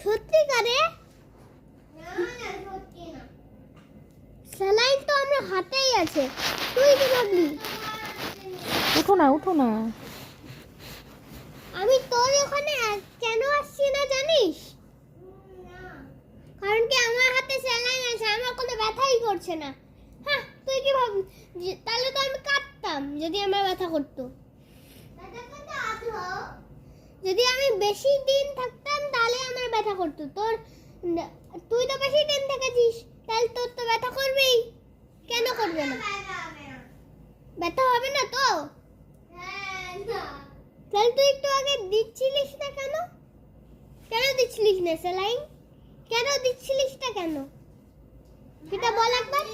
সত্যিকারে? না সত্যি না। স্যালাইন তো আমার হাতেই আছে, তুই কি ভাবলি? উঠো না, উঠো না। আমি তোর ওখানে কেন আসছি না জানিস? কারণ কি আমার হাতে স্যালাইন আছে, আমার কোনো ব্যথাই করছে না। হ্যাঁ, তুই কি ভাব, তাহলে তো আমি কাঁদতাম যদি আমার ব্যথা করতো। যদি আমি বেশি দিন থাকতাম তাহলে আমার ব্যথা করতো। তুই তো বেশি দিন থেকেছিস, তাহলে তোর তো ব্যথা করবেই। কেন করবে না? ব্যথা হবে না তো? তাহলে তুই একটু আগে দিচ্ছিলিস না কেন? কেন দিচ্ছিলিস না স্যালাইন? কেন দিচ্ছিলিস না কেন সেটা বল একবার।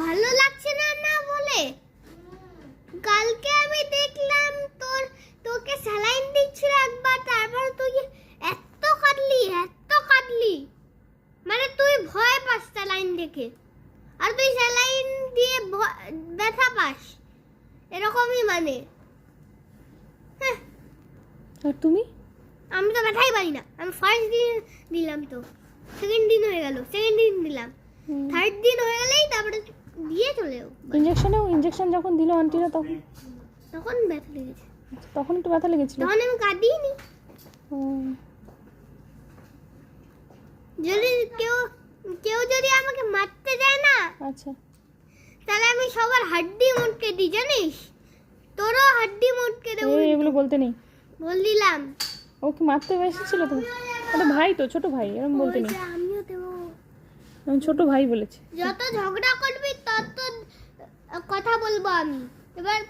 ভালো লাগছে না না বলে কালকে আমি দেখলাম তোকে স্যালাইন দিচ্ছিল একবার, তারপর তুই এত কাঁদলি মানে তুই ভয় পাস স্যালাইন দেখে, আর তুই স্যালাইন দিয়ে ব্যথা পাস, এরকমই মানে। হ্যাঁ, আর তুমি? আমি তো ব্যথাই পাই না। আমি ফার্স্ট দিন দিলাম, তো সেকেন্ড দিন হয়ে গেল, সেকেন্ড দিন দিলাম, থার্ড দিন হয়ে গেলেই তারপরে দিয়ে চলে যাও। ইনজেকশন যখন দিল আন্টিরা তখন ব্যথা লেগেছে। তখন একটু ব্যথা লেগেছিল? তখন আমি কাঁদিনি। যদি কেউ যদি আমাকে মারতে যায় না, আচ্ছা, তাহলে আমি সবার হাড্ডি মোটকে দিই, জানিস? তোরও হাড্ডি মোটকে দেবো। এগুলো বলতে নেই, বল দিলাম। ও কি মারতে এসেছিল তো? ওটা ভাই তো, ছোট ভাই, এরকম বলতে নেই। আমিও দেবো। আমি ছোট ভাই বলেছি। যত ঝগড়া করবি তত কথা বলবো আমি। এবার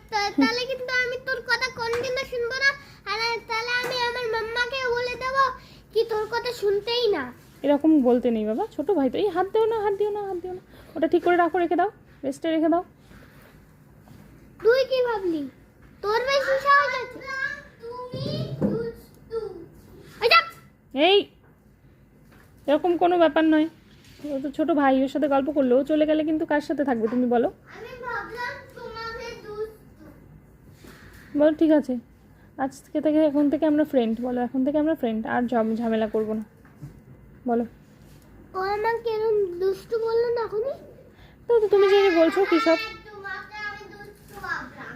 তাহলে কিন্তু আমি তোর কথা কোনদিনও শুনবো না, আর তাহলে আমি আমার মাম্মাকে বলে দেবো কি তোর কথা শুনতেই না। এরকম বলতে নেই বাবা, ছোট ভাই তো। এই হাত দিও না, হাত দিও না, হাত দিও না। ওটা ঠিক করে রাখো, রেখে দাও, রেস্টে রেখে দাও। তুই কি ভাবলি তোর বেশি সাহস আছে? তুমি দুষ্টু। এই এরকম কোনো ব্যাপার নয়, ও তো ছোট ভাই, ওর সাথে গল্প করলো। ও চলে গেলে কিন্তু কার সাথে থাকবে তুমি বলো? আমি ভাবলাম তোমাকে দুষ্টু। বলো ঠিক আছে, এখন থেকে আমরা ফ্রেন্ড। বলো এখন থেকে আমরা ফ্রেন্ড, আর ঝামেলা করবো না, বলো। ও আমাকে এরকম দুষ্টু বললো না এখনই? তো তুমি যে বলছো কি সব? তোমাকে আমি দুষ্টু ভাবলাম।